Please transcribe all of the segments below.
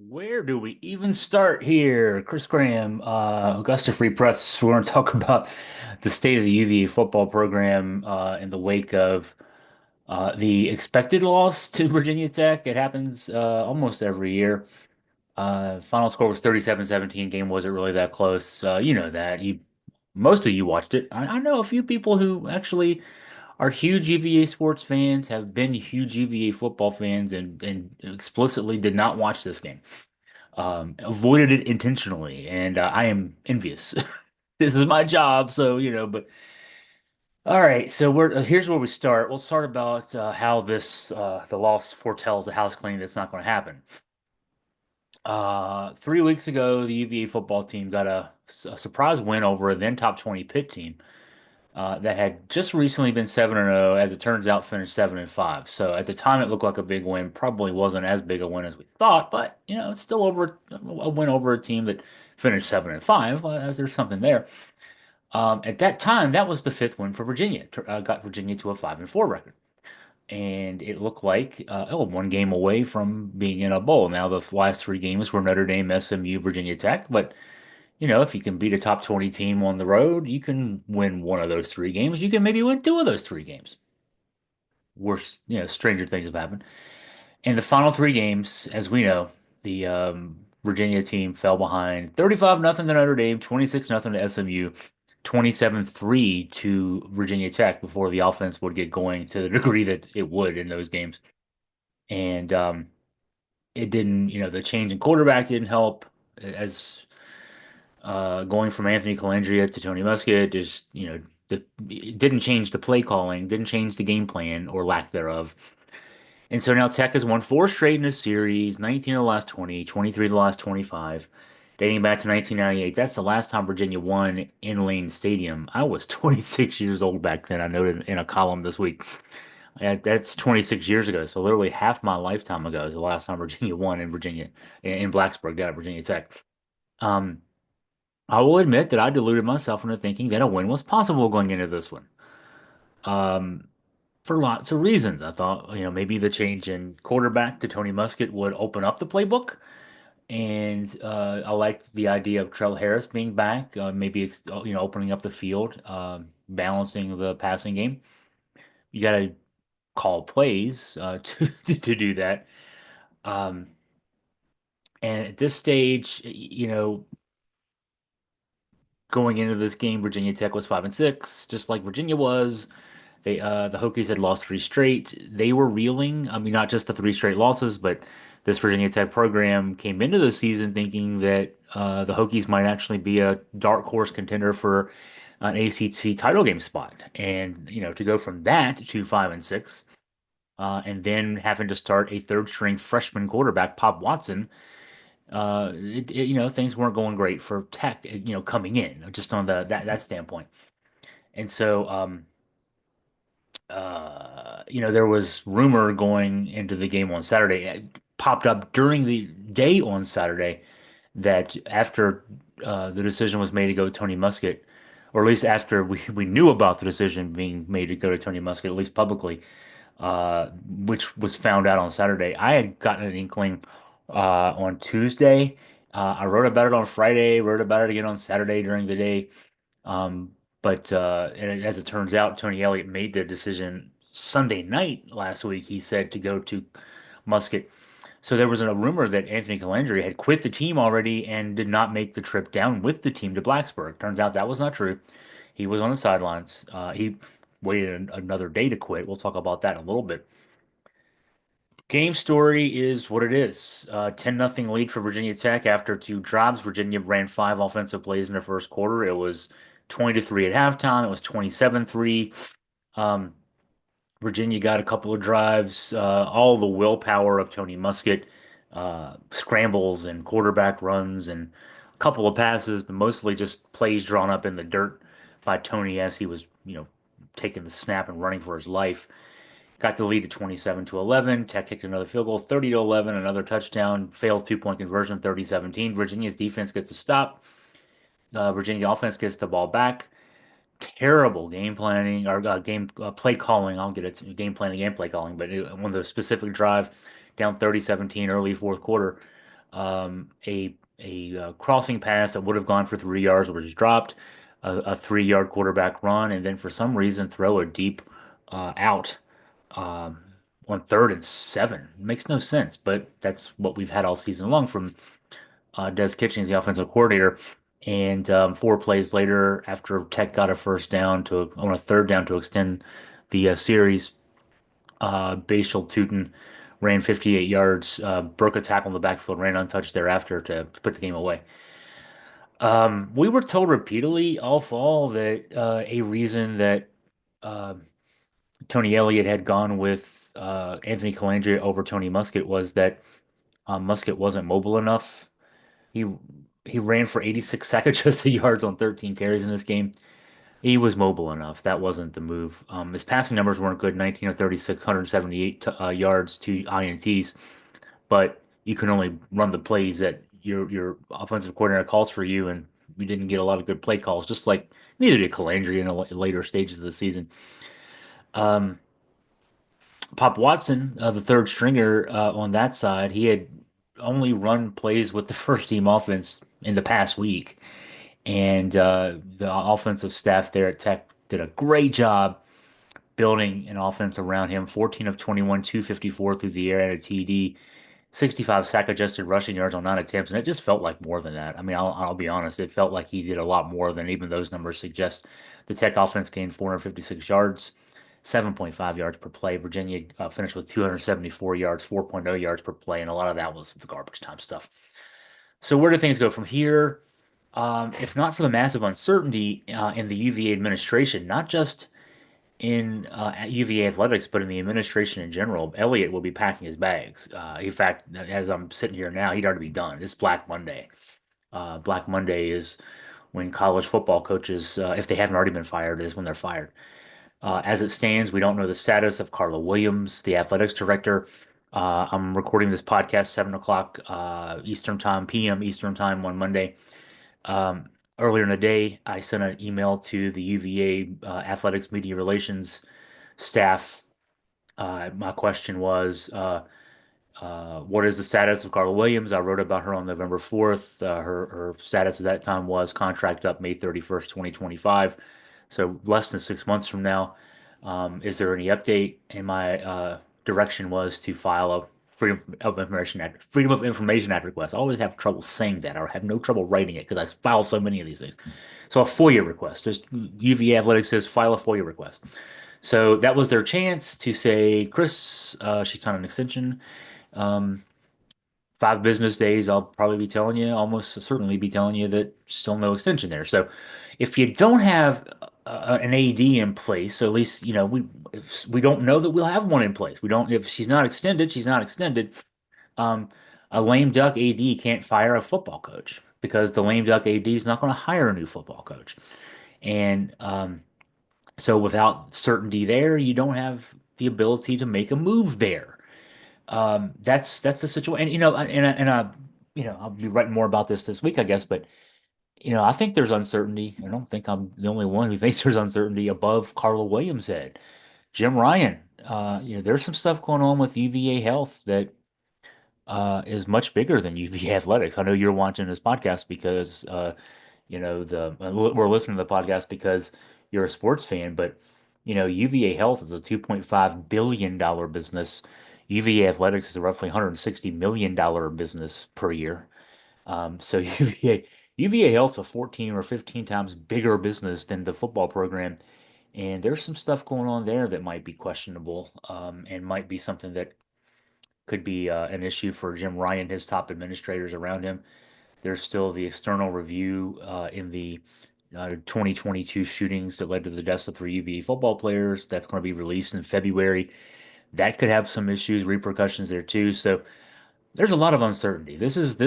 Where do we even start here? Chris Graham, Augusta Free Press. We're going to talk about the state of the UVA football program in the wake of the expected loss to Virginia Tech. It happens almost every year. Final score was 37-17. Game wasn't really that close. You know that. Most of you watched it. I know a few people who actually are huge UVA sports fans, have been huge UVA football fans, and explicitly did not watch this game, avoided it intentionally, and I am envious. This is my job, so But all right, so we're here's where we start. We'll start about how this the loss foretells a house cleaning that's not going to happen. 3 weeks ago, the UVA football team got a surprise win over a then top 20 Pitt team that had just recently been 7-0. As it turns out, finished 7-5. So at the time, it looked like a big win. Probably wasn't as big a win as we thought, but it's still over a win over a team that finished 7-5. There's something there. At that time, that was the fifth win for Virginia. Got Virginia to a 5-4 record. And it looked like one game away from being in a bowl. Now the last three games were Notre Dame, SMU, Virginia Tech, but if you can beat a top 20 team on the road, you can win one of those three games. You can maybe win two of those three games. Worse, stranger things have happened. In the final three games, as we know, the Virginia team fell behind 35 nothing to Notre Dame, 26 nothing to SMU, 27-3 to Virginia Tech before the offense would get going to the degree that it would in those games. And it didn't, the change in quarterback didn't help as going from Anthony Colandrea to Tony Elliott just, it didn't change the play calling, didn't change the game plan or lack thereof. And so now Tech has won four straight in this series, 19 of the last 20, 23 of the last 25, dating back to 1998. That's the last time Virginia won in Lane Stadium. I was 26 years old back then. I noted in a column this week. That's 26 years ago. So literally half my lifetime ago is the last time Virginia won in Virginia, in Blacksburg, down at Virginia Tech. Um, I will admit that I deluded myself into thinking that a win was possible going into this one. Um, for lots of reasons. I thought, maybe the change in quarterback to Tony Muskett would open up the playbook. And I liked the idea of Trell Harris being back, maybe, opening up the field, balancing the passing game. You got to call plays to do that. Um, and at this stage, going into this game, Virginia Tech was 5-6, just like Virginia was. The Hokies had lost three straight. They were reeling. I mean, not just the three straight losses, but this Virginia Tech program came into the season thinking that the Hokies might actually be a dark horse contender for an ACC title game spot. And to go from that to 5-6, and then having to start a third string freshman quarterback, Pop Watson, things weren't going great for Tech, coming in just on that standpoint. And so, there was rumor going into the game on Saturday. It popped up during the day on Saturday that after the decision was made to go Tony Muskett, or at least after we knew about the decision being made to go to Tony Muskett, at least publicly, which was found out on Saturday. I had gotten an inkling on Tuesday. I wrote about it on Friday, wrote about it again on Saturday during the day. Um, but as it turns out, Tony Elliott made the decision Sunday night last week. He said to go to Musket. So there was a rumor that Anthony Colandrea had quit the team already and did not make the trip down with the team to Blacksburg. Turns out that was not true. He was on the sidelines. He waited another day to quit. We'll talk about that in a little bit. Game story is what it is. 10-0 lead for Virginia Tech after two drives. Virginia ran five offensive plays in the first quarter. It was 20-3 at halftime. It was 27-3. Um, Virginia got a couple of drives. All the willpower of Tony Muskett, scrambles and quarterback runs and a couple of passes, but mostly just plays drawn up in the dirt by Tony as he was, taking the snap and running for his life. Got the lead to 27-11. Tech kicked another field goal, 30-11, another touchdown, failed two-point conversion, 30-17. Virginia's defense gets a stop. Virginia offense gets the ball back. Terrible game planning or game play calling. I'll get it to game planning and play calling, but on the specific drive down 30-17 early fourth quarter, A crossing pass that would have gone for 3 yards was dropped, a 3 yard quarterback run, and then for some reason throw a deep out um, on 3rd and 7. Makes no sense, but that's what we've had all season long from Des Kitchings, the offensive coordinator. And 4 plays later, after Tech got a first down on a 3rd down to extend the series, Bashal Tootin ran 58 yards, broke a tackle in the backfield, ran untouched thereafter to put the game away. We were told repeatedly all fall that a reason that uh, Tony Elliott had gone with Anthony Colandrea over Tony Muskett was that Muskett wasn't mobile enough. He he ran for 86 sack adjusted yards on 13 carries in this game. He was mobile enough. That wasn't the move. His passing numbers weren't good, 19 of 36, 178 yards, 2 INTs, but you can only run the plays that your offensive coordinator calls for you, and we didn't get a lot of good play calls, just like neither did Colandrea in the later stages of the season. Um, Pop Watson, the third stringer on that side, he had only run plays with the first team offense in the past week. And the offensive staff there at Tech did a great job building an offense around him. 14 of 21, 254 through the air and a TD, 65 sack adjusted rushing yards on 9 attempts. And it just felt like more than that. I mean, I'll be honest, it felt like he did a lot more than even those numbers suggest. The Tech offense gained 456 yards, 7.5 yards per play. Virginia finished with 274 yards, 4.0 yards per play. And a lot of that was the garbage time stuff. So where do things go from here? If not for the massive uncertainty in the UVA administration, not just in at UVA athletics, but in the administration in general, Elliott will be packing his bags. In fact, as I'm sitting here now, he'd already be done. It's Black Monday. Black Monday is when college football coaches, if they haven't already been fired, is when they're fired. As it stands, we don't know the status of Carla Williams, the athletics director. I'm recording this podcast 7 o'clock Eastern time, PM Eastern time on Monday. Earlier in the day, I sent an email to the UVA athletics media relations staff. My question was, what is the status of Carla Williams? I wrote about her on November 4th. Her status at that time was contract up May 31st, 2025. So less than 6 months from now. Is there any update? And my direction was to file a Freedom of Information Act request. I always have trouble saying that, or have no trouble writing it because I file so many of these things. So a FOIA request. Just UVA Athletics says file a FOIA request. So that was their chance to say, Chris, she's on an extension. Um, 5 business days, I'll probably be telling you, almost certainly be telling you that still no extension there. So if you don't have an AD in place, so at least, we don't know that we'll have one in place. We don't, if she's not extended, she's not extended. Um, a lame duck AD can't fire a football coach because the lame duck AD is not going to hire a new football coach. And so without certainty there, you don't have the ability to make a move there. That's the situation. And I'll be writing more about this week, I guess. But I think there's uncertainty. I don't think I'm the only one who thinks there's uncertainty above Carla Williams' head. Jim Ryan, there's some stuff going on with UVA Health that is much bigger than UVA Athletics. I know you're watching this podcast because we're listening to the podcast because you're a sports fan, but UVA Health is a $2.5 billion business. UVA Athletics is a roughly $160 million business per year. So UVA Health is a 14 or 15 times bigger business than the football program. And there's some stuff going on there that might be questionable, and might be something that could be an issue for Jim Ryan, his top administrators around him. There's still the external review in the 2022 shootings that led to the deaths of 3 UVA football players. That's going to be released in February. That could have some issues, repercussions there too. So there's a lot of uncertainty. This is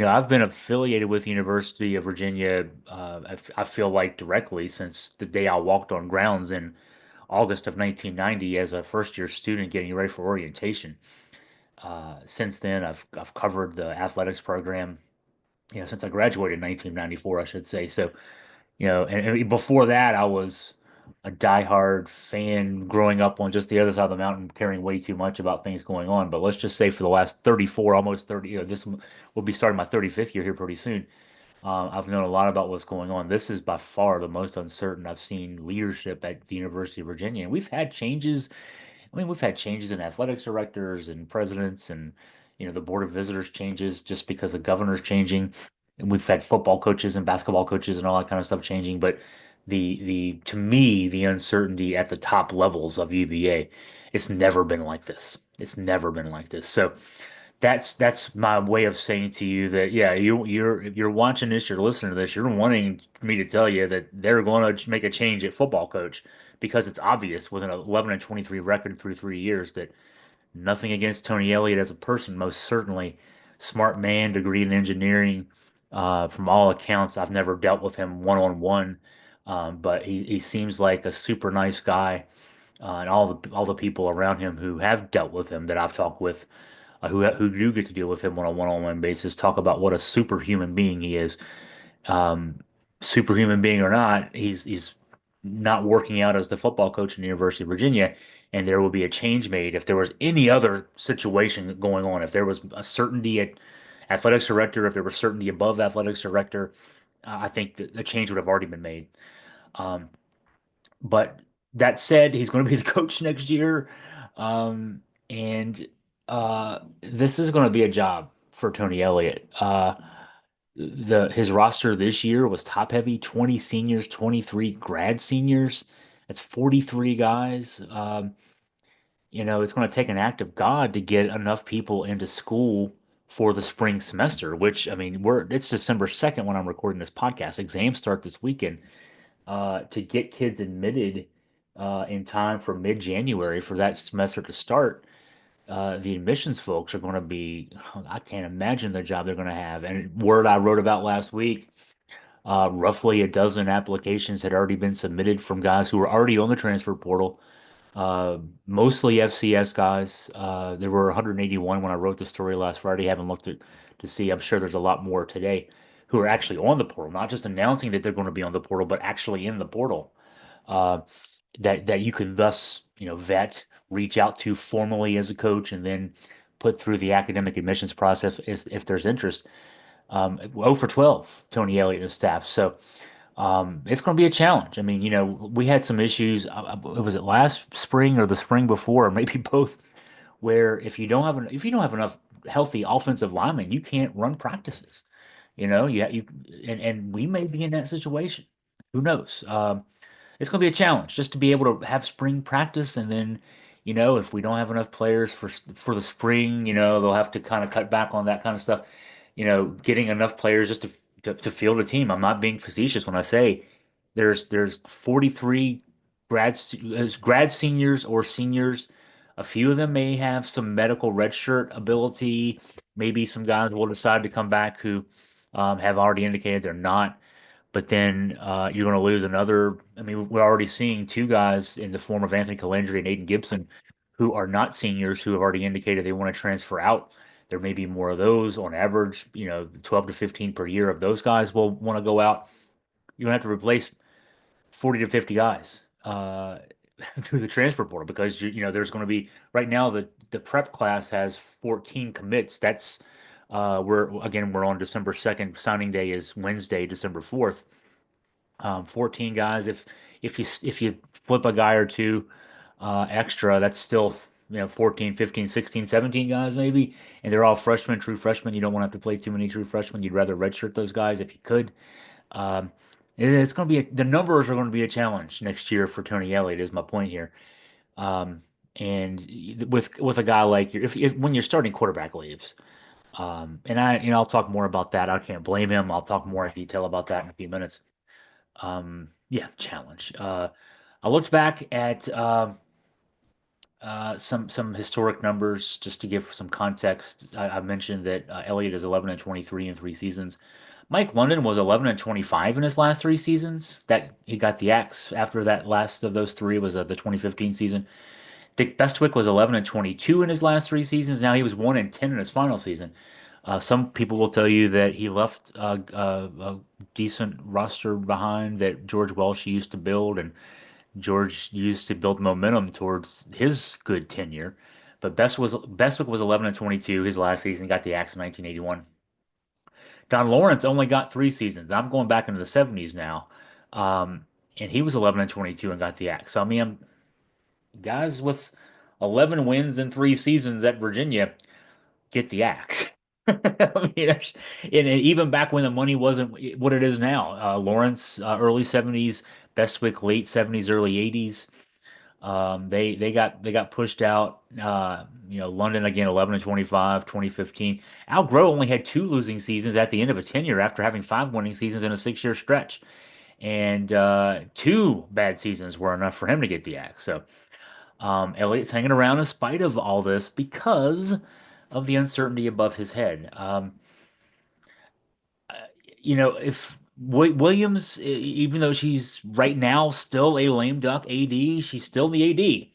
I've been affiliated with the University of Virginia. I feel like directly since the day I walked on grounds in August of 1990 as a first year student getting ready for orientation. Since then, I've covered the athletics program, since I graduated in 1994, I should say. So, and before that, I was a diehard fan growing up on just the other side of the mountain, caring way too much about things going on. But let's just say for the last 34, almost 30, this will be starting my 35th year here pretty soon. I've known a lot about what's going on. This is by far the most uncertain I've seen leadership at the University of Virginia. And we've had changes. I mean, we've had changes in athletics directors and presidents, and the board of visitors changes just because the governor's changing. And we've had football coaches and basketball coaches and all that kind of stuff changing. But the to me, the uncertainty at the top levels of UVA, it's never been like this. It's never been like this. So that's my way of saying to you that yeah, you're watching this, you're listening to this, you're wanting me to tell you that they're going to make a change at football coach because it's obvious with an 11 and 23 record through 3 years that nothing against Tony Elliott as a person, most certainly smart man, degree in engineering. From all accounts, I've never dealt with him one on one, but he seems like a super nice guy, and all the people around him who have dealt with him that I've talked with who do get to deal with him on a one-on-one basis talk about what a superhuman being he is. Um, Superhuman being or not, he's not working out as the football coach in the University of Virginia, and there will be a change made if there was any other situation going on. If there was a certainty at athletics director, if there was certainty above athletics director, I think that the change would have already been made. Um, but that said, he's going to be the coach next year. Um, and this is going to be a job for Tony Elliott. His roster this year was top heavy, 20 seniors, 23 grad seniors. That's 43 guys. It's going to take an act of God to get enough people into school for the spring semester, which I mean, it's December 2nd when I'm recording this podcast. Exams start this weekend to get kids admitted in time for mid-January for that semester to start. The admissions folks are going to be, I can't imagine the job they're going to have. And word I wrote about last week, roughly a dozen applications had already been submitted from guys who were already on the transfer portal, mostly FCS guys. There were 181 when I wrote the story last Friday. Haven't looked at to see. I'm sure there's a lot more today who are actually on the portal, not just announcing that they're going to be on the portal, but actually in the portal. Uh, that you can thus, vet, reach out to formally as a coach, and then put through the academic admissions process if there's interest. 0 for 12, Tony Elliott and his staff. So it's going to be a challenge. I mean, we had some issues. Was it last spring or the spring before, or maybe both, where if you don't have enough healthy offensive linemen, you can't run practices. And we may be in that situation. Who knows? It's going to be a challenge just to be able to have spring practice, and then, if we don't have enough players for the spring, they'll have to kind of cut back on that kind of stuff. Getting enough players just to field a team. I'm not being facetious when I say there's 43 grad seniors or seniors. A few of them may have some medical redshirt ability. Maybe some guys will decide to come back who have already indicated they're not. But then you're going to lose another. I mean, we're already seeing two guys in the form of Anthony Colandrea and Aiden Gibson who are not seniors who have already indicated they want to transfer out. There may be more of those on average, 12 to 15 per year of those guys will want to go out. You're going to have to replace 40 to 50 guys through the transfer portal because there's going to be right now the prep class has 14 commits. That's we're on December 2nd. Signing day is Wednesday, December 4th. 14 guys. If you flip a guy or two extra, that's still 14, 15, 16, 17 guys maybe, and they're all freshmen, true freshmen. You don't want to have to play too many true freshmen. You'd rather redshirt those guys if you could. Um, it's going to be the numbers are going to be a challenge next year for Tony Elliott. Is my point here. Um, and with a guy like you, if when your starting quarterback leaves, and I'll talk more about that. I can't blame him. I'll talk more in detail about that in a few minutes. Yeah, challenge. I looked back at some historic numbers just to give some context. I mentioned that Elliott is 11 and 23 in 3 seasons. Mike London was 11 and 25 in his last 3 seasons. That he got the axe after that last of those three was the 2015 season. Dick Bestwick was 11 and 22 in his last 3 seasons. Now he was 1 and 10 in his final season. Some people will tell you that he left a decent roster behind that George Welsh used to build, and George used to build momentum towards his good tenure. But Bestwick was 11 and 22 his last season, got the axe in 1981. Don Lawrence only got 3 seasons. I'm going back into the 70s now. Um, and he was 11 and 22 and got the axe. So, I mean, guys with 11 wins in 3 seasons at Virginia get the axe. I mean, and even back when the money wasn't what it is now, Lawrence, early 70s, Bestwick, late 70s, early 80s. They got pushed out. London again, 11 and 25, 2015. Al Groh only had 2 losing seasons at the end of a tenure after having 5 winning seasons in a 6-year stretch, and 2 bad seasons were enough for him to get the axe. So Elliott's hanging around in spite of all this because of the uncertainty above his head. If Williams, even though she's right now still a lame duck AD, she's still the AD.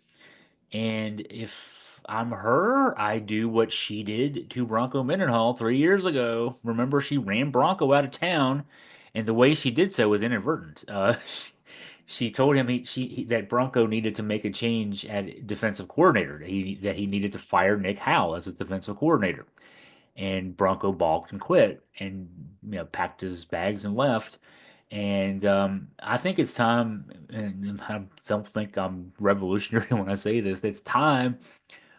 And if I'm her, I do what she did to Bronco Mendenhall 3 years ago. Remember, she ran Bronco out of town, and the way she did so was inadvertent. She told him that Bronco needed to make a change at defensive coordinator. That he needed to fire Nick Howell as his defensive coordinator. And Bronco balked and quit, and packed his bags and left. And I think it's time, and I don't think I'm revolutionary when I say this. It's time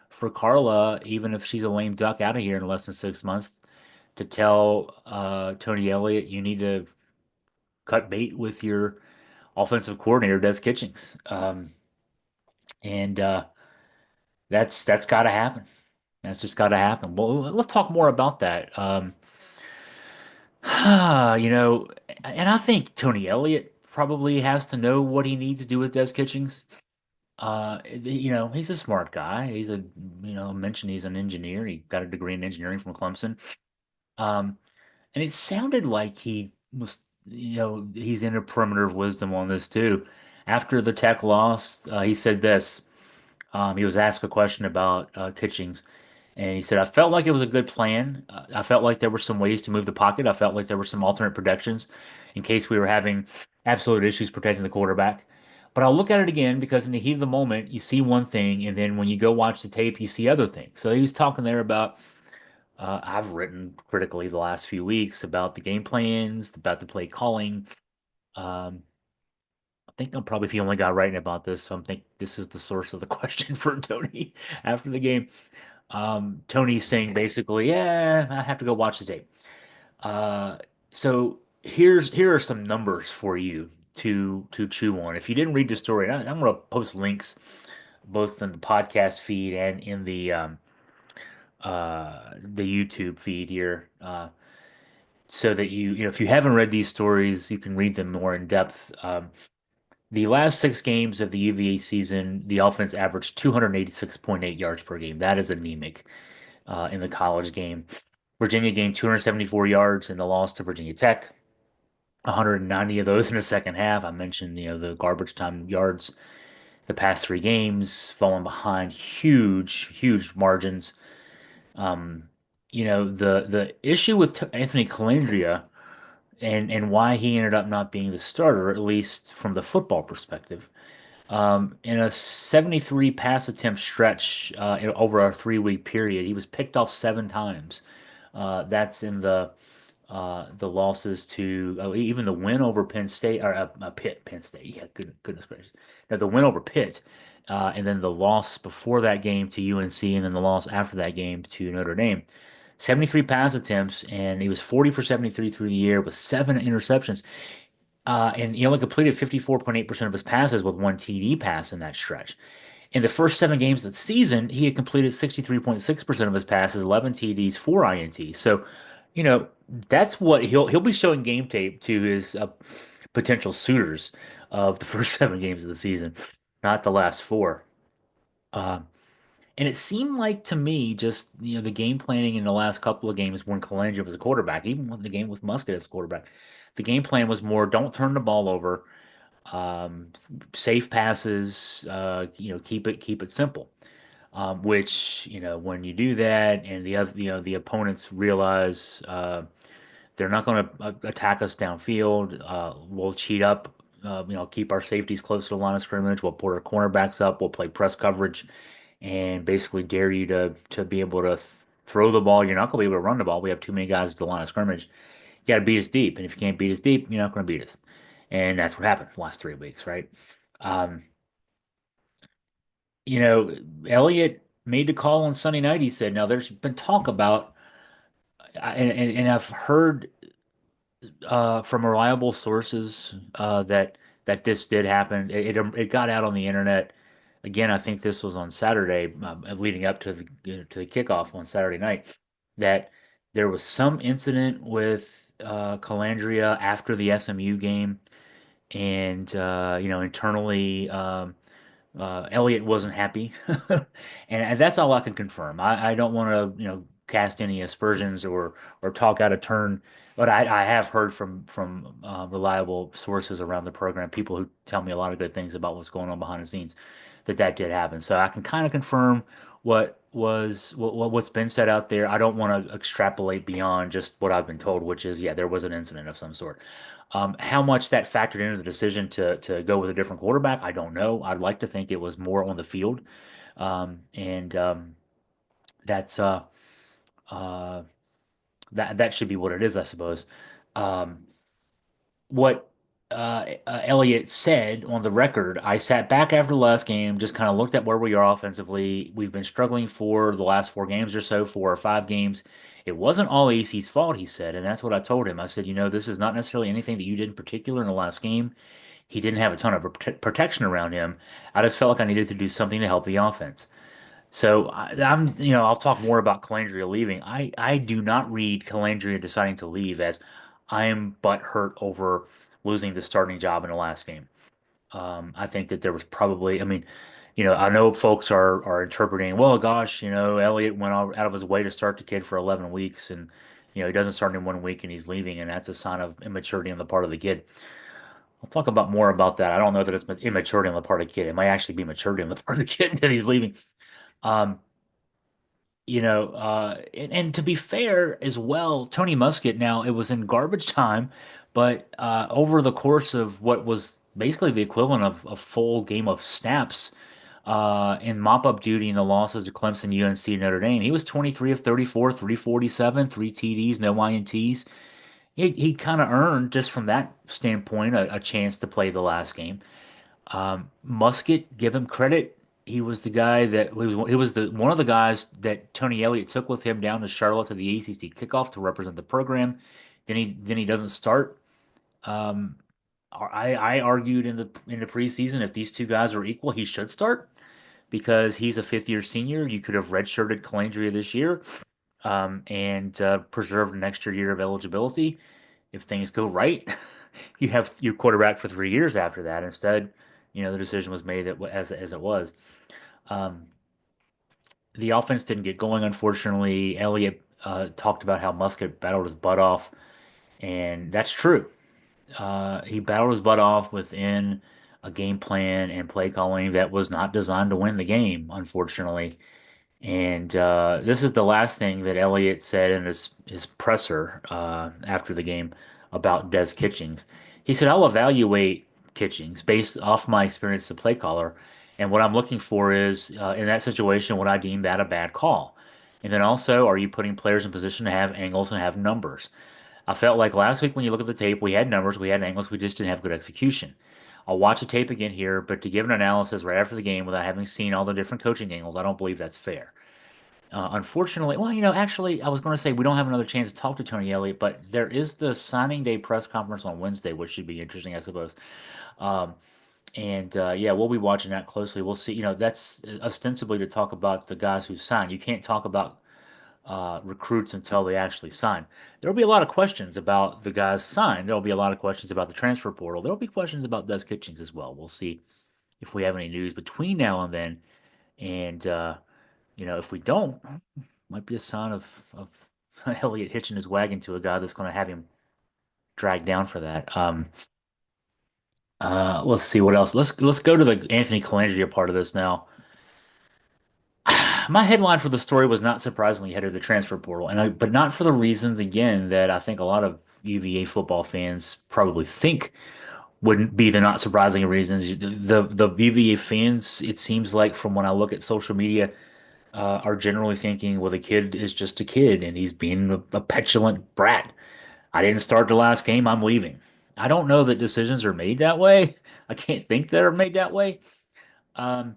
for Carla, even if she's a lame duck out of here in less than 6 months, to tell Tony Elliott you need to cut bait with your offensive coordinator, Des Kitchings. And that's got to happen. That's just got to happen. Well, let's talk more about that. You know, and I think Tony Elliott probably has to know what he needs to do with Des Kitchings. He's a smart guy. I mentioned he's an engineer. He got a degree in engineering from Clemson. Um, and it sounded like he was, he's in a perimeter of wisdom on this too. After the Tech loss, he said this. He was asked a question about Kitchings, and he said, I felt like it was a good plan. I felt like there were some ways to move the pocket. I felt like there were some alternate protections in case we were having absolute issues protecting the quarterback. But I'll look at it again because in the heat of the moment, you see one thing, and then when you go watch the tape, you see other things. So he was talking there about, I've written critically the last few weeks about the game plans, about the play calling. Um, I think I'm probably the only guy writing about this, so I think this is the source of the question for Tony after the game. Tony saying basically, yeah, I have to go watch the tape. Uh, so here are some numbers for you to chew on. If you didn't read the story, I'm going to post links both in the podcast feed and in the YouTube feed here, so that if you haven't read these stories, you can read them more in depth. The last 6 games of the UVA season, the offense averaged 286.8 yards per game. That is anemic in the college game. Virginia gained 274 yards in the loss to Virginia Tech, 190 of those in the second half. I mentioned, the garbage time yards the past 3 games, falling behind huge, huge margins. Um, the issue with Anthony Colandrea and why he ended up not being the starter, at least from the football perspective. In a 73 pass attempt stretch over a 3-week period, he was picked off 7 times. That's in the losses to even the win over Penn State or Penn State. Yeah, goodness gracious. Now the win over Pitt, and then the loss before that game to UNC, and then the loss after that game to Notre Dame. 73 pass attempts, and he was 40 for 73 through the year with 7 interceptions. And he only completed 54.8% of his passes with one TD pass in that stretch. In the first 7 games of the season, he had completed 63.6% of his passes, 11 TDs, 4 INTs. So, you know, that's what he'll be showing game tape to his potential suitors of the first 7 games of the season, not the last 4. Uh, and it seemed like to me, just the game planning in the last couple of games when Colandrea was a quarterback, even when the game with Musket as a quarterback, the game plan was more don't turn the ball over, um, safe passes, keep it simple. Which when you do that, and the other the opponents realize they're not going to attack us downfield, we'll cheat up keep our safeties close to the line of scrimmage. We'll put our cornerbacks up. We'll play press coverage and basically dare you to be able to throw the ball. You're not going to be able to run the ball. We have too many guys at the line of scrimmage. You got to beat us deep, and if you can't beat us deep, you're not going to beat us. And that's what happened the last 3 weeks, right? Um, you know, Elliott made the call on Sunday night. He said, "Now there's been talk about, and I've heard from reliable sources that this did happen. It got out on the internet. Again, I think this was on Saturday, leading up to the kickoff on Saturday night, that there was some incident with Colandrea after the SMU game, and internally. Elliott wasn't happy, and that's all I can confirm. I don't want to cast any aspersions or talk out of turn, but I have heard from reliable sources around the program, people who tell me a lot of good things about what's going on behind the scenes, that did happen. So I can kind of confirm what's been said out there. I don't want to extrapolate beyond just what I've been told, which is, yeah, there was an incident of some sort. How much that factored into the decision to go with a different quarterback, I don't know. I'd like to think it was more on the field, and that's uh, that should be what it is, I suppose. Um, what Elliott said on the record, I sat back after the last game, just kind of looked at where we are offensively. We've been struggling for the last 4 games or so, 4 or 5 games. It wasn't all AC's fault, he said, and that's what I told him. I said, this is not necessarily anything that you did in particular in the last game. He didn't have a ton of protection around him. I just felt like I needed to do something to help the offense. So I'll talk more about Colandrea leaving. I do not read Colandrea deciding to leave as I am butthurt over losing the starting job in the last game. I think that there was probably, I mean, I know folks are interpreting, well, gosh, Elliott went out of his way to start the kid for 11 weeks, and he doesn't start in 1 week and he's leaving, and that's a sign of immaturity on the part of the kid. I'll talk about more about that. I don't know that it's immaturity on the part of the kid. It might actually be maturity on the part of the kid that he's leaving. Um, and to be fair as well, Tony Muskett, now it was in garbage time, but over the course of what was basically the equivalent of a full game of snaps in mop-up duty in the losses to Clemson, UNC, Notre Dame, he was 23 of 34, 347, 3 TDs, no INTs. He kind of earned, just from that standpoint, a chance to play the last game. Muskett, give him credit. He was the guy that he was the one of the guys that Tony Elliott took with him down to Charlotte to the ACC kickoff to represent the program. Then he doesn't start. Um, I argued in the preseason, if these two guys are equal, he should start because he's a fifth year senior. You could have redshirted Colandrea this year, and preserved an extra year of eligibility. If things go right, you have your quarterback for 3 years after that. Instead, the decision was made that as it was. Um, the offense didn't get going, unfortunately. Elliott talked about how Muskett battled his butt off, and that's true. He battled his butt off within a game plan and play calling that was not designed to win the game, unfortunately. And this is the last thing that Elliott said in his presser after the game about Des Kitchings. He said, "I'll evaluate Kitchings based off my experience as a play caller, and what I'm looking for is in that situation, would I deem that a bad call? And then also, are you putting players in position to have angles and have numbers? I felt like last week when you look at the tape, we had numbers, we had angles, we just didn't have good execution. I'll watch the tape again here, but to give an analysis right after the game without having seen all the different coaching angles, I don't believe that's fair." Unfortunately, well, actually, I was going to say we don't have another chance to talk to Tony Elliott, but there is the signing day press conference on Wednesday, which should be interesting, I suppose. Um, and yeah, we'll be watching that closely. We'll see. That's ostensibly to talk about the guys who signed. You can't talk about recruits until they actually sign. There'll be a lot of questions about the guys signed. There'll be a lot of questions about the transfer portal. There'll be questions about Des Kitchings as well. We'll see if we have any news between now and then. And if we don't, might be a sign of Elliott hitching his wagon to a guy that's going to have him dragged down for that. Let's see what else. Let's go to the Anthony Colandrea part of this now. My headline for the story was not surprisingly headed to the transfer portal, but not for the reasons again that I think a lot of UVA football fans probably think wouldn't be the not surprising reasons. The UVA fans, it seems like from when I look at social media, are generally thinking, well, the kid is just a kid and he's being a petulant brat. I didn't start the last game, I'm leaving. I don't know that decisions are made that way. I can't think they're made that way. Um,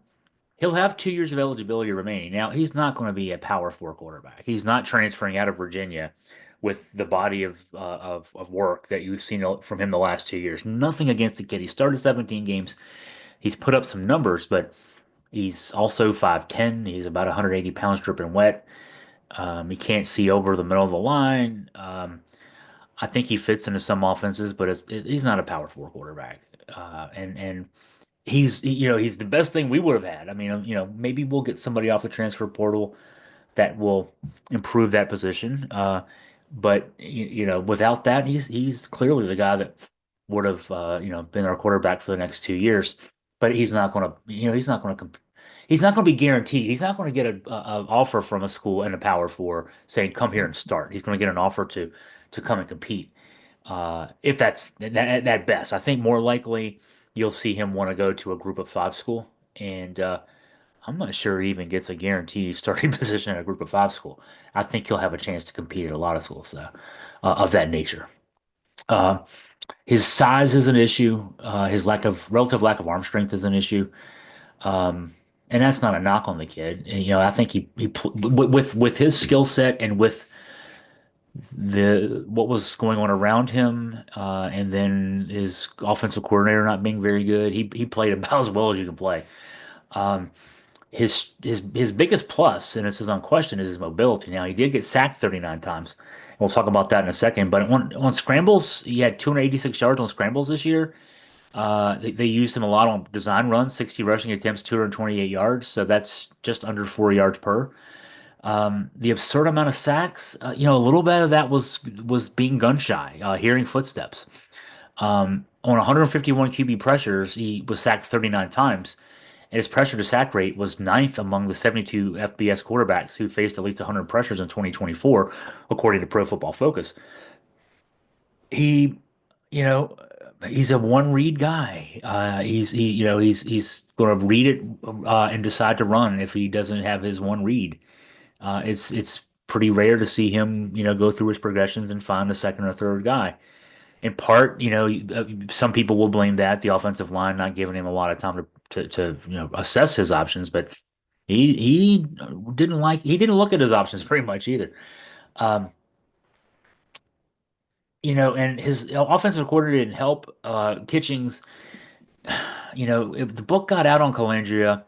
He'll have 2 years of eligibility remaining. Now, he's not going to be a power four quarterback. He's not transferring out of Virginia with the body of work that you've seen from him the last 2 years. Nothing against the kid. He started 17 games. He's put up some numbers, but he's also 5'10". He's about 180 pounds dripping wet. He can't see over the middle of the line. I think he fits into some offenses, but he's not a power four quarterback. And he's the best thing we would have had. I mean, maybe we'll get somebody off the transfer portal that will improve that position. But without that, he's clearly the guy that would have been our quarterback for the next 2 years. But he's not going to, he's not going to be guaranteed. He's not going to get a offer from a school in a Power Four saying come here and start. He's going to get an offer to come and compete. If that's at best, I think more likely you'll see him want to go to a Group of Five school, and I'm not sure he even gets a guaranteed starting position at a Group of Five school. I think he'll have a chance to compete at a lot of schools though, of that nature. Uh, his size is an issue. His relative lack of arm strength is an issue. And that's not a knock on the kid. And, I think with his skill set and with the what was going on around him, and then his offensive coordinator not being very good, he played about as well as you can play. Um, his biggest plus, and this is unquestioned, is his mobility. Now he did get sacked 39 times. We'll talk about that in a second. But on scrambles, he had 286 yards on scrambles this year. They used him a lot on design runs, 60 rushing attempts, 228 yards. So that's just under 4 yards per. The absurd amount of sacks, a little bit of that was being gun shy, hearing footsteps. On 151 QB pressures, he was sacked 39 times, and his pressure to sack rate was ninth among the 72 FBS quarterbacks who faced at least 100 pressures in 2024, according to Pro Football Focus. He, you know, he's a one read guy. He's going to read it and decide to run if he doesn't have his one read. It's pretty rare to see him, go through his progressions and find a second or third guy. In part, some people will blame that the offensive line not giving him a lot of time to assess his options, but he he didn't look at his options very much either. Um, and his offensive coordinator didn't help. Kitchings, if the book got out on Colandrea.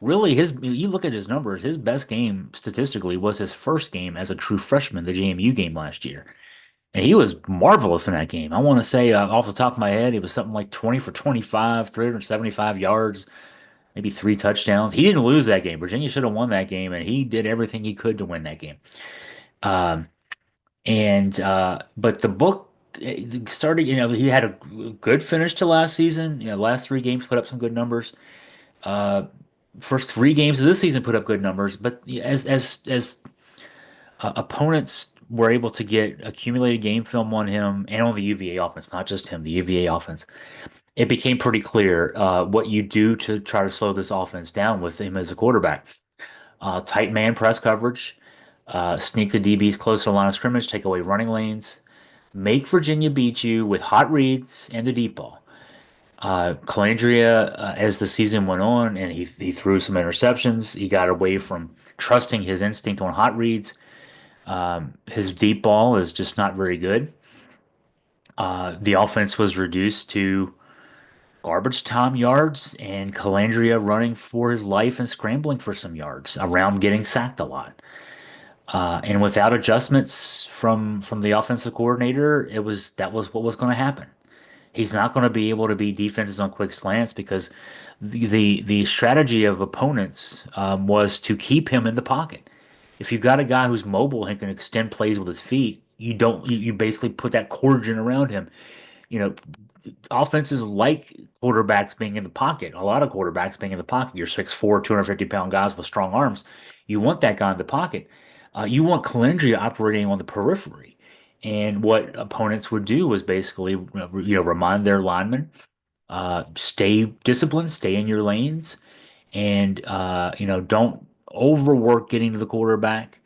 Really, you look at his numbers, his best game statistically was his first game as a true freshman, the JMU game last year. And he was marvelous in that game. I want to say, off the top of my head, it was something like 20 for 25, 375 yards, maybe three touchdowns. He didn't lose that game. Virginia should have won that game, and he did everything he could to win that game. Um, but the book started, he had a good finish to last season. Last three games put up some good numbers. Uh, First three games of this season put up good numbers, but as opponents were able to get accumulated game film on him and on the UVA offense, not just him, the UVA offense, it became pretty clear what you do to try to slow this offense down with him as a quarterback. Tight man press coverage, sneak the DBs close to the line of scrimmage, take away running lanes, make Virginia beat you with hot reads and the deep ball. Colandrea, as the season went on, and he threw some interceptions. He got away from trusting his instinct on hot reads. His deep ball is just not very good. The offense was reduced to garbage time yards and Colandrea running for his life and scrambling for some yards around getting sacked a lot. And without adjustments from the offensive coordinator, that was what was going to happen. He's not going to be able to beat defenses on quick slants because the strategy of opponents was to keep him in the pocket. If you've got a guy who's mobile and can extend plays with his feet, you basically put that cordon around him. You know, Offenses like quarterbacks being in the pocket. A lot of quarterbacks being in the pocket. You're 6'4", 250-pound guys with strong arms. You want that guy in the pocket. You want Colandrea operating on the periphery. And what opponents would do was basically, remind their linemen, stay disciplined, stay in your lanes, and don't overwork getting to the quarterback.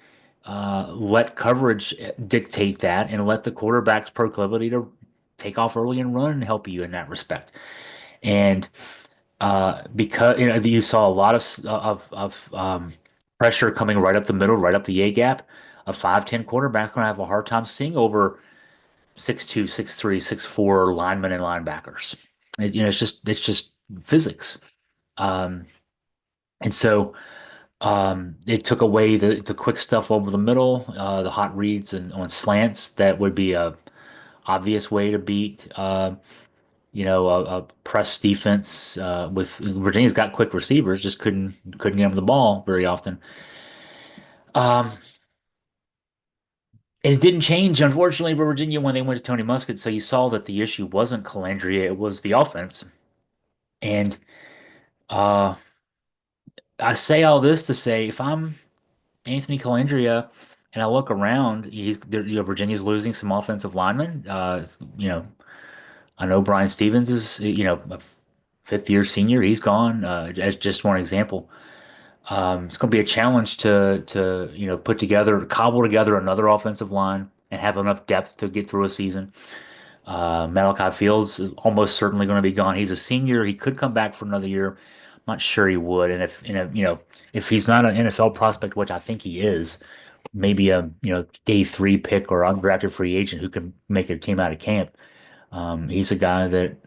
Let coverage dictate that, and let the quarterback's proclivity to take off early and run help you in that respect. And because you saw a lot of pressure coming right up the middle, right up the A gap, a 5'10" quarterback's going to have a hard time seeing over 6'2", 6'3", 6'4" linemen and linebackers. It's just physics. Um, and so it took away the quick stuff over the middle, the hot reads and on slants. That would be a obvious way to beat a press defense with Virginia's got quick receivers, just couldn't get them the ball very often. Um, and it didn't change, unfortunately, for Virginia when they went to Tony Muskett. So you saw that the issue wasn't Colandrea, it was the offense. And uh, I say all this to say, if I'm Anthony Colandrea and I look around, Virginia's losing some offensive linemen. I know Brian Stevens is a fifth year senior. He's gone. As just one example. It's going to be a challenge to cobble together another offensive line and have enough depth to get through a season. Malachi Fields is almost certainly going to be gone. He's a senior. He could come back for another year. I'm not sure he would. And if he's not an NFL prospect, which I think he is, maybe a day three pick or undrafted free agent who can make a team out of camp. He's a guy that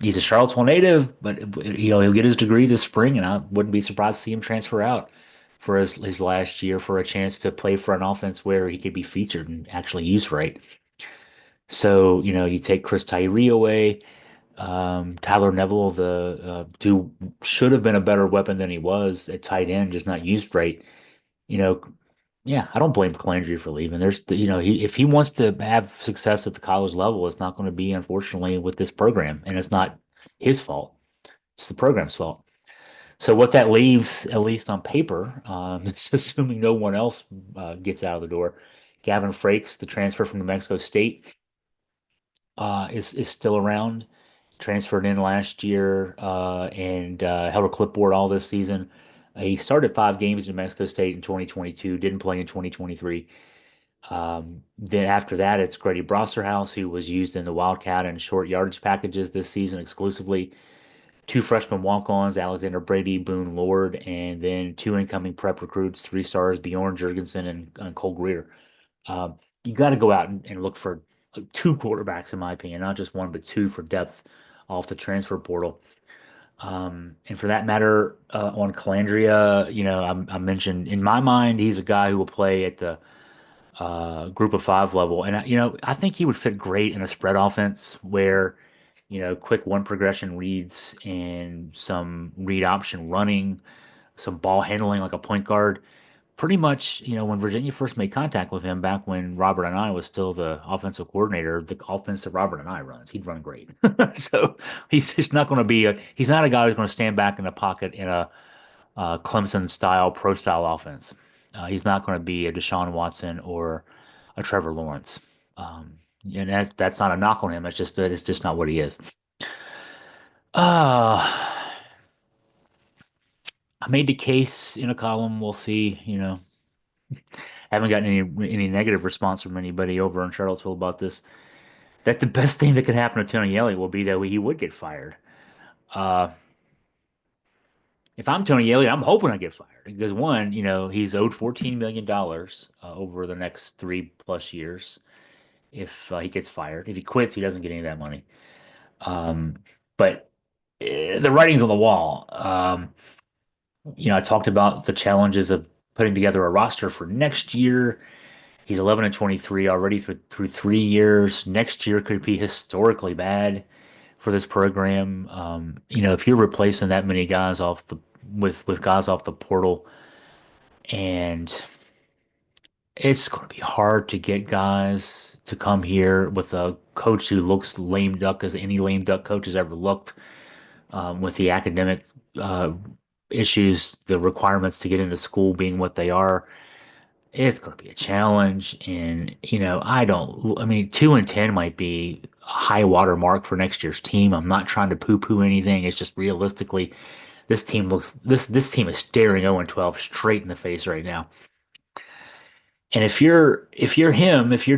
he's a Charlottesville native, but he'll get his degree this spring, and I wouldn't be surprised to see him transfer out for his last year for a chance to play for an offense where he could be featured and actually used right. So, you take Chris Tyree away, Tyler Neville, the who should have been a better weapon than he was at tight end, just not used right. You know, yeah, I don't blame Colandrea for leaving. If he wants to have success at the college level, it's not going to be, unfortunately, with this program, and it's not his fault. It's the program's fault. So what that leaves, at least on paper, is assuming no one else gets out of the door. Gavin Frakes, the transfer from New Mexico State, is still around. Transferred in last year and held a clipboard all this season. He started 5 games in New Mexico State in 2022, didn't play in 2023. Then after that, it's Grady Brosserhouse, who was used in the Wildcat and short yardage packages this season exclusively. 2 freshman walk-ons, Alexander Brady, Boone Lord, and then 2 incoming prep recruits, 3 stars, Bjorn Jurgensen and Cole Greer. You got to go out and look for 2 quarterbacks, in my opinion, not just one, but 2 for depth off the transfer portal. And for that matter, on Calandria, I mentioned in my mind, he's a guy who will play at the group of 5 level. And, I think he would fit great in a spread offense where, quick one progression reads and some read option running, some ball handling like a point guard. Pretty much, when Virginia first made contact with him back when Robert and I was still the offensive coordinator, the offense that Robert and I runs, he'd run great. So he's just not going to he's not a guy who's going to stand back in the pocket in a Clemson style, pro style offense. He's not going to be a Deshaun Watson or a Trevor Lawrence. And that's not a knock on him. It's just not what he is. Uh, I made the case in a column. We'll see, haven't gotten any negative response from anybody over in Charlottesville about this. That the best thing that could happen to Tony Elliott will be that he would get fired. Uh, if I'm Tony Elliott, I'm hoping I get fired because one, he's owed $14 million over the next 3+ years if he gets fired. If he quits, he doesn't get any of that money. But the writing's on the wall. I talked about the challenges of putting together a roster for next year. He's 11 and 23 already through 3 years. Next year could be historically bad for this program. If you're replacing that many guys with guys off the portal, and it's going to be hard to get guys to come here with a coach who looks lame duck as any lame duck coach has ever looked, with the academic uh, issues, the requirements to get into school being what they are. it's going to be a challenge. And, I mean, 2-10 might be a high water mark for next year's team. I'm not trying to poo-poo anything. It's just realistically, this team is staring 0-12 straight in the face right now. And if you're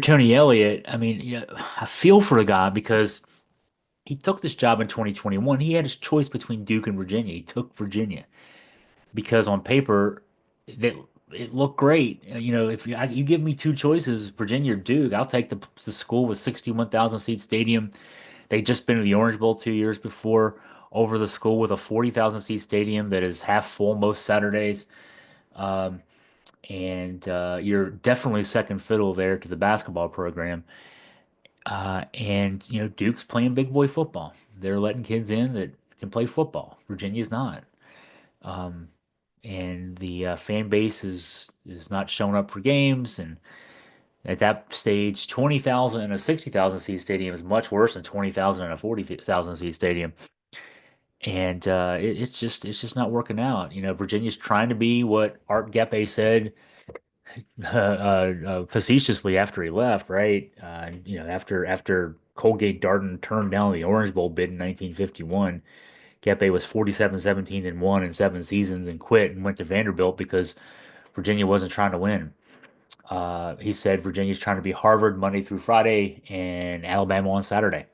Tony Elliott, I mean, I feel for the guy because he took this job in 2021. He had his choice between Duke and Virginia. He took Virginia because on paper that it looked great. If you give me two choices, Virginia or Duke, I'll take the school with 61,000 seat stadium. They just been to the Orange Bowl 2 years before over the school with a 40,000 seat stadium that is half full most Saturdays. Um, and you're definitely second fiddle there to the basketball program. And Duke's playing big boy football. They're letting kids in that can play football. Virginia's not. Um, and the fan base is not showing up for games. And at that stage, 20,000 in a 60,000 seat stadium is much worse than 20,000 in a 40,000 seat stadium. And it's just not working out. Virginia's trying to be what Art Gepe said facetiously after he left, right? After Colgate Darden turned down the Orange Bowl bid in 1951, Gepe was 47-17-1 in 7 seasons and quit and went to Vanderbilt because Virginia wasn't trying to win. He said Virginia's trying to be Harvard Monday through Friday and Alabama on Saturday,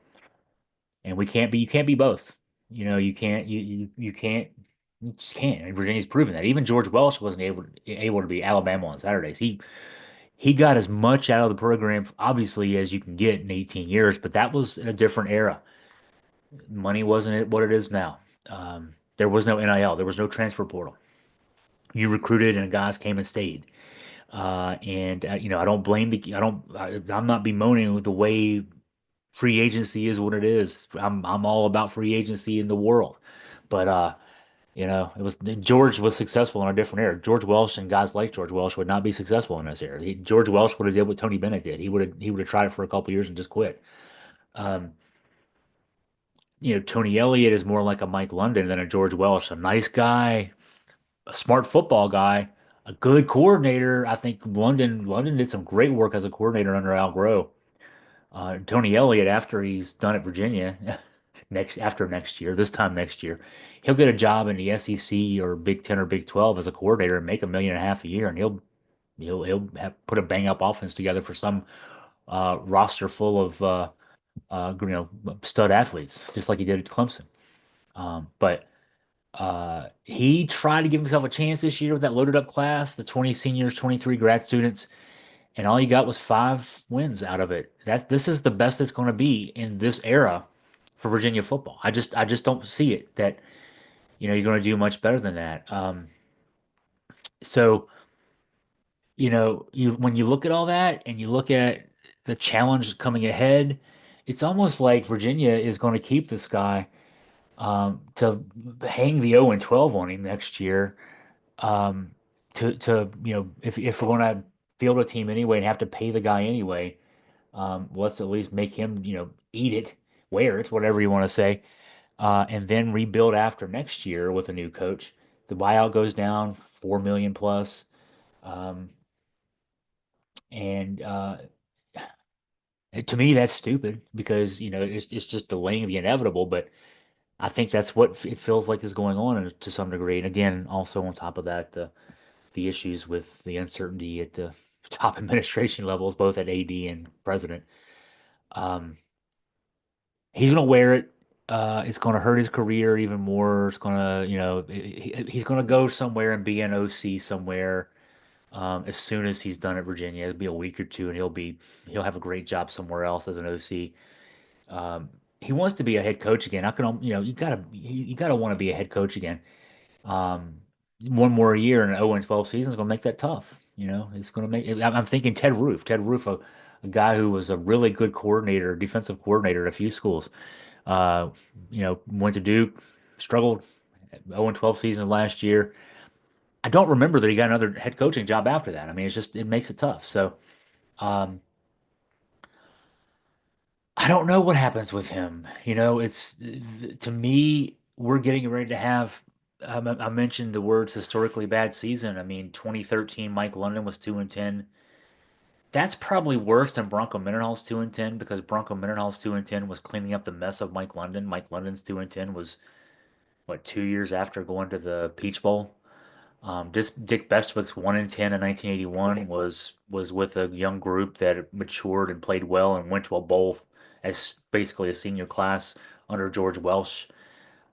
and you can't be both. You can't. You just can't. And Virginia's proven that. Even George Welsh wasn't able to be Alabama on Saturdays. He got as much out of the program, obviously, as you can get in 18 years, but that was in a different era. Money wasn't it what it is now. There was no NIL, there was no transfer portal. You recruited and guys came and stayed. I don't blame I'm not bemoaning with the way free agency is what it is. I'm all about free agency in the world. But it was George was successful in a different era. George Welsh and guys like George Welsh would not be successful in this era. George Welsh would have did what Tony Bennett did. He would have tried it for a couple years and just quit. Um, Tony Elliott is more like a Mike London than a George Welsh. A nice guy, a smart football guy, a good coordinator. I think London did some great work as a coordinator under Al Groh. Tony Elliott, after he's done at Virginia, next year, this time next year, he'll get a job in the SEC or Big Ten or Big 12 as a coordinator and make $1.5 million a year, and he'll put a bang up offense together for some roster full of stud athletes, just like he did at Clemson. But he tried to give himself a chance this year with that loaded up class, the 20 seniors, 23 grad students, and all you got was 5 wins out of it. This is the best it's going to be in this era for Virginia football. I just don't see it that you're going to do much better than that. So you when you look at all that and you look at the challenge coming ahead, it's almost like Virginia is going to keep this guy to hang the 0-12 on him next year. Um, to if we're going to field a team anyway and have to pay the guy anyway, let's at least make him eat it, wear it, whatever you want to say, and then rebuild after next year with a new coach. The buyout goes down 4 million plus. Um, and To me, that's stupid because it's just delaying the inevitable. But I think that's what it feels like is going on to some degree. And again, also on top of that, the issues with the uncertainty at the top administration levels, both at AD and president. Um, he's gonna wear it. It's gonna hurt his career even more. It's gonna, he's gonna go somewhere and be an OC somewhere. As soon as he's done at Virginia, it'll be a week or two, and he'll have a great job somewhere else as an OC. He wants to be a head coach again. I can, you gotta want to be a head coach again. Um, one more year in an 0-12 season is gonna make that tough. It's gonna make. I'm thinking Ted Roof. Ted Roof, a guy who was a really good coordinator, defensive coordinator at a few schools. Uh, went to Duke, struggled 0-12 season last year. I don't remember that he got another head coaching job after that. I mean, it makes it tough. So, um, I don't know what happens with him. To me, we're getting ready to have. I mentioned the words historically bad season. I mean, 2013, Mike London was 2-10. That's probably worse than Bronco Mendenhall's 2-10 because Bronco Mendenhall's 2-10 was cleaning up the mess of Mike London. Mike London's 2-10 was what 2 years after going to the Peach Bowl. Just Dick Bestwick's 1-10 in 1981 was with a young group that matured and played well and went to a bowl as basically a senior class under George Welsh.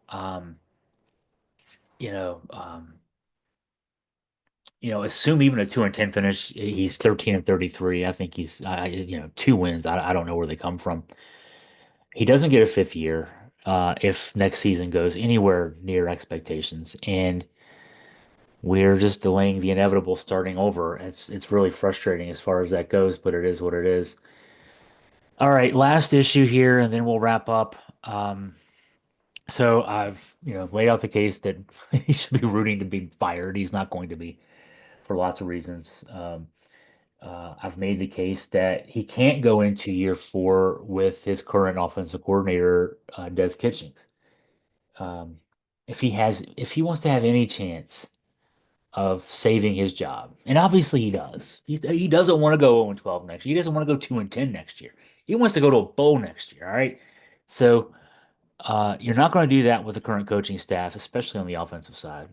Um, you know, um, assume even a 2-10 finish, he's 13-33. I think he's, 2 wins. I don't know where they come from. He doesn't get a fifth year if next season goes anywhere near expectations, and we're just delaying the inevitable starting over. It's really frustrating as far as that goes, but it is what it is. All right, last issue here, and then we'll wrap up. So I've, laid out the case that he should be rooting to be fired. He's not going to be for lots of reasons. I've made the case that he can't go into year four with his current offensive coordinator, Des Kitchings. Um, if he wants to have any chance of saving his job, and obviously he does. He doesn't want to go 0-12 next year. He doesn't want to go 2-10 next year. He wants to go to a bowl next year. All right. So you're not going to do that with the current coaching staff, especially on the offensive side.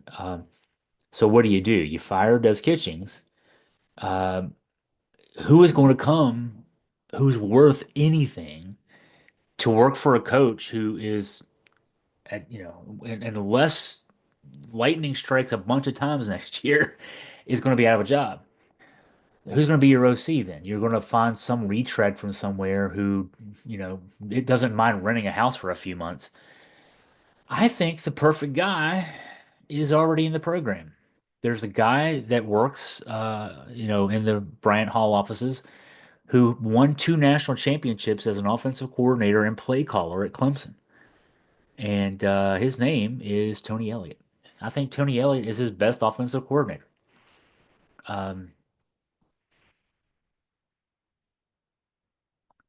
So what do? You fire Des Kitchings. Um, who is going to come who's worth anything to work for a coach who is unless lightning strikes a bunch of times next year is going to be out of a job. Who's going to be your OC then? You're going to find some retread from somewhere who, it doesn't mind renting a house for a few months. I think the perfect guy is already in the program. There's a guy that works, in the Bryant Hall offices who won 2 national championships as an offensive coordinator and play caller at Clemson. And his name is Tony Elliott. I think Tony Elliott is his best offensive coordinator. Um,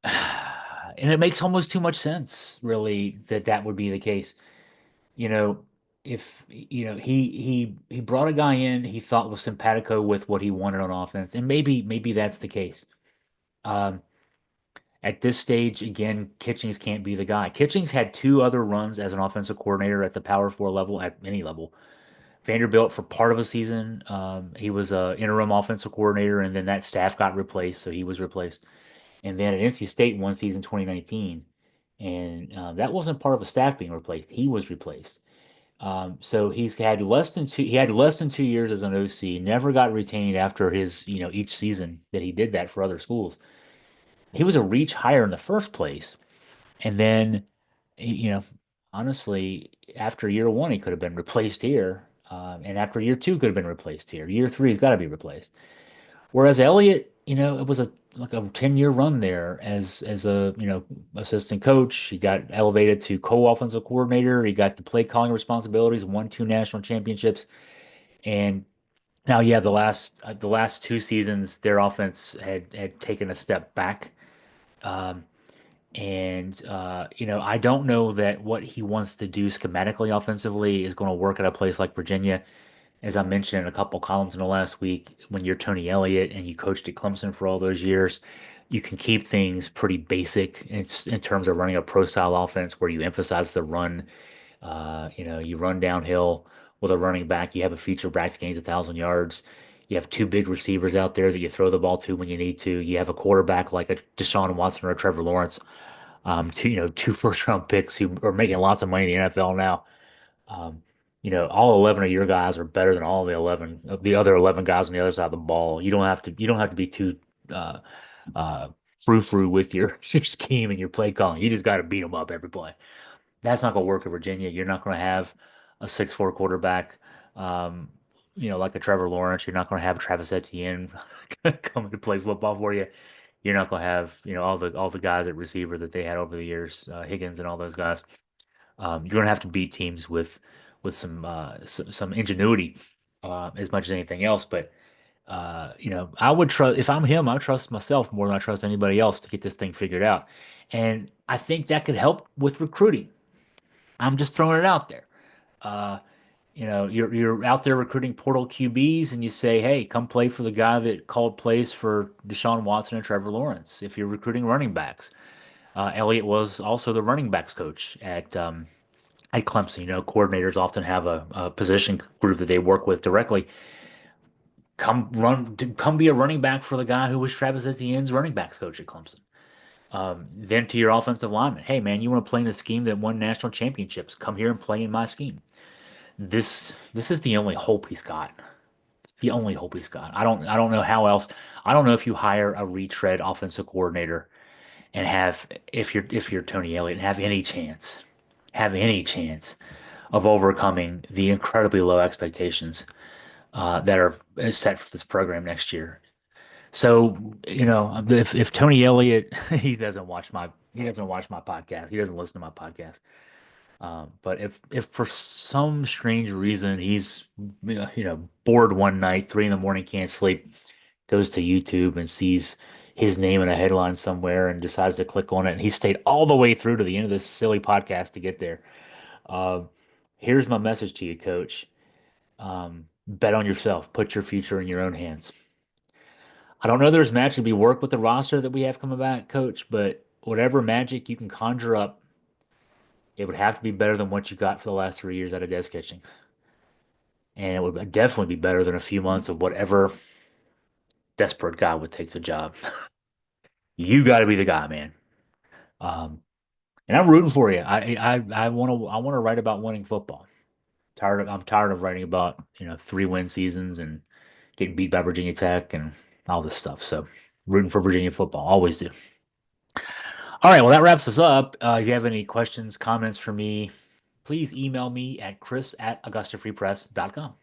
and it makes almost too much sense, really, that that would be the case. You know, if he brought a guy in he thought was simpatico with what he wanted on offense, and maybe that's the case. Um, At this stage, again, Kitchings can't be the guy. Kitchings had 2 other runs as an offensive coordinator at the Power Four level, at any level. Vanderbilt for part of a season, he was a interim offensive coordinator, and then that staff got replaced, so he was replaced. And then at NC State one season, 2019, and that wasn't part of a staff being replaced. He was replaced. So he had less than 2 years as an OC. Never got retained after his each season that he did that for other schools. He was a reach higher in the first place. And then, you know, honestly, after year one, he could have been replaced here. And after year two, could have been replaced here. Year three, he's got to be replaced. Whereas Elliott, it was like a 10-year run there as a, assistant coach. He got elevated to co-offensive coordinator. He got the play calling responsibilities, won 2 national championships. And now, yeah, the last 2 seasons, their offense had taken a step back. Um, and I don't know that what he wants to do schematically offensively is going to work at a place like Virginia. As I mentioned in a couple columns in the last week, when you're Tony Elliott and you coached at Clemson for all those years, you can keep things pretty basic in terms of running a pro style offense where you emphasize the run. You run downhill with a running back. You have a feature back that gains 1,000 yards. You have 2 big receivers out there that you throw the ball to when you need to. You have a quarterback like a Deshaun Watson or a Trevor Lawrence, two first round picks who are making lots of money in the NFL now. Um, all 11 of your guys are better than all the other 11 guys on the other side of the ball. You don't have to be too uh uh frou-frou with your your scheme and your play calling. You just got to beat them up every play. That's not going to work in Virginia. You're not going to have a 6'4" quarterback, um, like a Trevor Lawrence. You're not going to have Travis Etienne coming to play football for you. You're not going to have, all the guys at receiver that they had over the years, Higgins and all those guys. You're going to have to beat teams with some ingenuity, as much as anything else. But I would trust if I'm him, I trust myself more than I trust anybody else to get this thing figured out. And I think that could help with recruiting. I'm just throwing it out there. Uh, You're out there recruiting portal QBs, and you say, "Hey, come play for the guy that called plays for Deshaun Watson and Trevor Lawrence." If you're recruiting running backs, Elliott was also the running backs coach at Clemson. Coordinators often have a position group that they work with directly. Come be a running back for the guy who was Travis Etienne's running backs coach at Clemson. Then to your offensive lineman, hey man, you want to play in the scheme that won national championships? Come here and play in my scheme. This is the only hope he's got. The only hope he's got. I don't know how else. I don't know if you hire a retread offensive coordinator and have if you're Tony Elliott and have any chance of overcoming the incredibly low expectations that are set for this program next year. So, if Tony Elliott, he doesn't watch my podcast. He doesn't listen to my podcast. But if for some strange reason he's bored one night, 3 in the morning, can't sleep, goes to YouTube and sees his name in a headline somewhere and decides to click on it, and he stayed all the way through to the end of this silly podcast to get there. Uh, Here's my message to you, Coach. Bet on yourself. Put your future in your own hands. I don't know there's magic to be worked with the roster that we have coming back, Coach, but whatever magic you can conjure up, it would have to be better than what you got for the last 3 years out of Des Kitchings. And it would definitely be better than a few months of whatever desperate guy would take the job. You got to be the guy, man. Um, and I'm rooting for you. I want to write about winning football. I'm tired of writing about 3-win seasons and getting beat by Virginia Tech and all this stuff. So rooting for Virginia football, always do. All right, well that wraps us up. If you have any questions, comments for me, please email me at chris@augustafreepress.com.